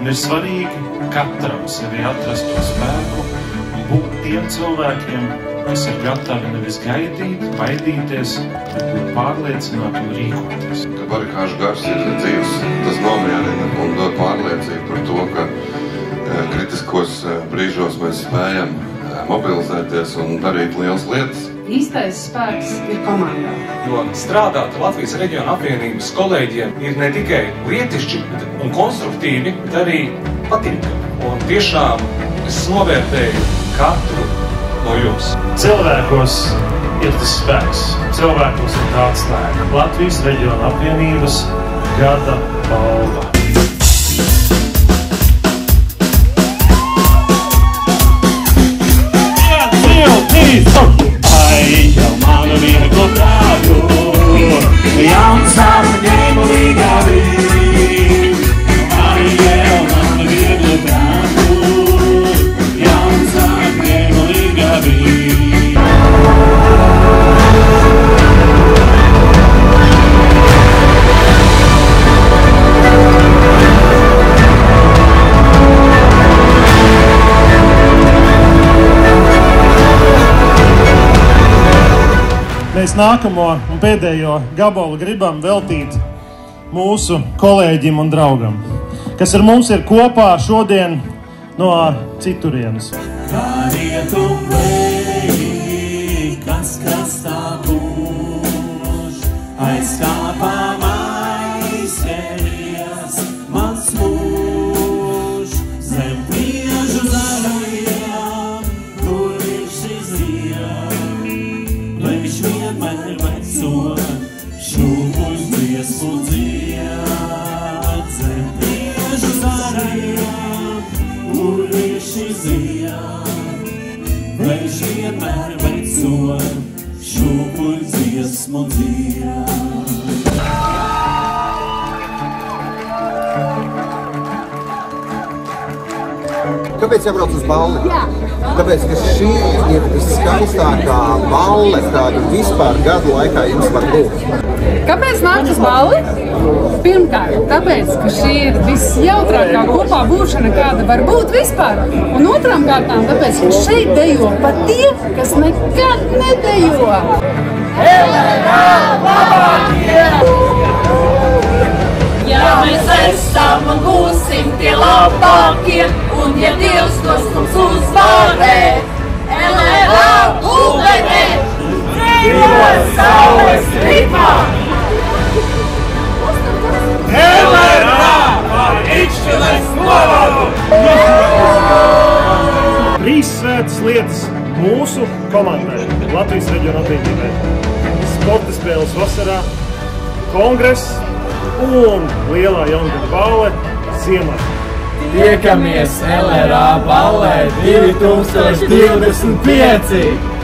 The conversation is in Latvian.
ir svarīgi katram sevi atrast to spēku un būt tiem cilvēkiem, kas ir gatavi nevis gaidīt, baidīties, bet būt pārliecināti un rīkoties. Barikāžu gars ir dzīves, tas nomierina un dod pārliecību par to, ka kritiskos brīžos mēs spējam mobilizēties un darīt lielas lietas. Īstais spēks ir komandā. Jo strādāt Latvijas reģiona apvienības kolēģiem ir ne tikai lietišķi un konstruktīvi, bet arī patīkami. Un tiešām es novērtēju katru no jums. Cilvēkos ir tas spēks, cilvēkos ir tāds slēga. Latvijas reģiona apvienības gada balva. Ai, jau manu vieglu prātu, jauns apņēmu līgā vīd. Ai, jau manu vieglu prātu, jauns apņēmu līgā vīd. Mēs nākamo un pēdējo gabalu gribam veltīt mūsu kolēģim un draugam, kas ar mums ir kopā šodien no citurienes. Kā rietum vēji, kas krastā pūš, aiz kāpām aizskeries mans mūž, zem priežu zarajām, kur viņš izriem. Viņš vienmēr veco šūpuļu dziesmu dzied, zem priežu zarajām, kur viņš izriem. Viņš vienmēr veco šūpuļu dziesmu dzied. Kāpēc jābrauc uz balli? Tāpēc, ka šī ir viskaistākā balle, kāda vispār gadu laikā jums var būt. Kāpēc nākt uz balli? Pirmkārt, tāpēc, ka šī ir visjautrākā kopā būšana, kāda var būt vispār. Un otrām kārtām, tāpēc, ka šeit dejo pat tie, kas nekad nedejo. LRA labākie! Ja mēs esam un būsim tie labākie, un ja Dievs tos mums uzvārē, LRA ūdenē, dzīvo saules ritmā! LRA par Ikšķiles novadu! Trīs svētas lietas mūsu komandai, Latvijas reģiona apvienībai. Sporta spēles vasarā, kongress un lielā jaungada balle ziemā. Tiekamies LRA ballē 2025!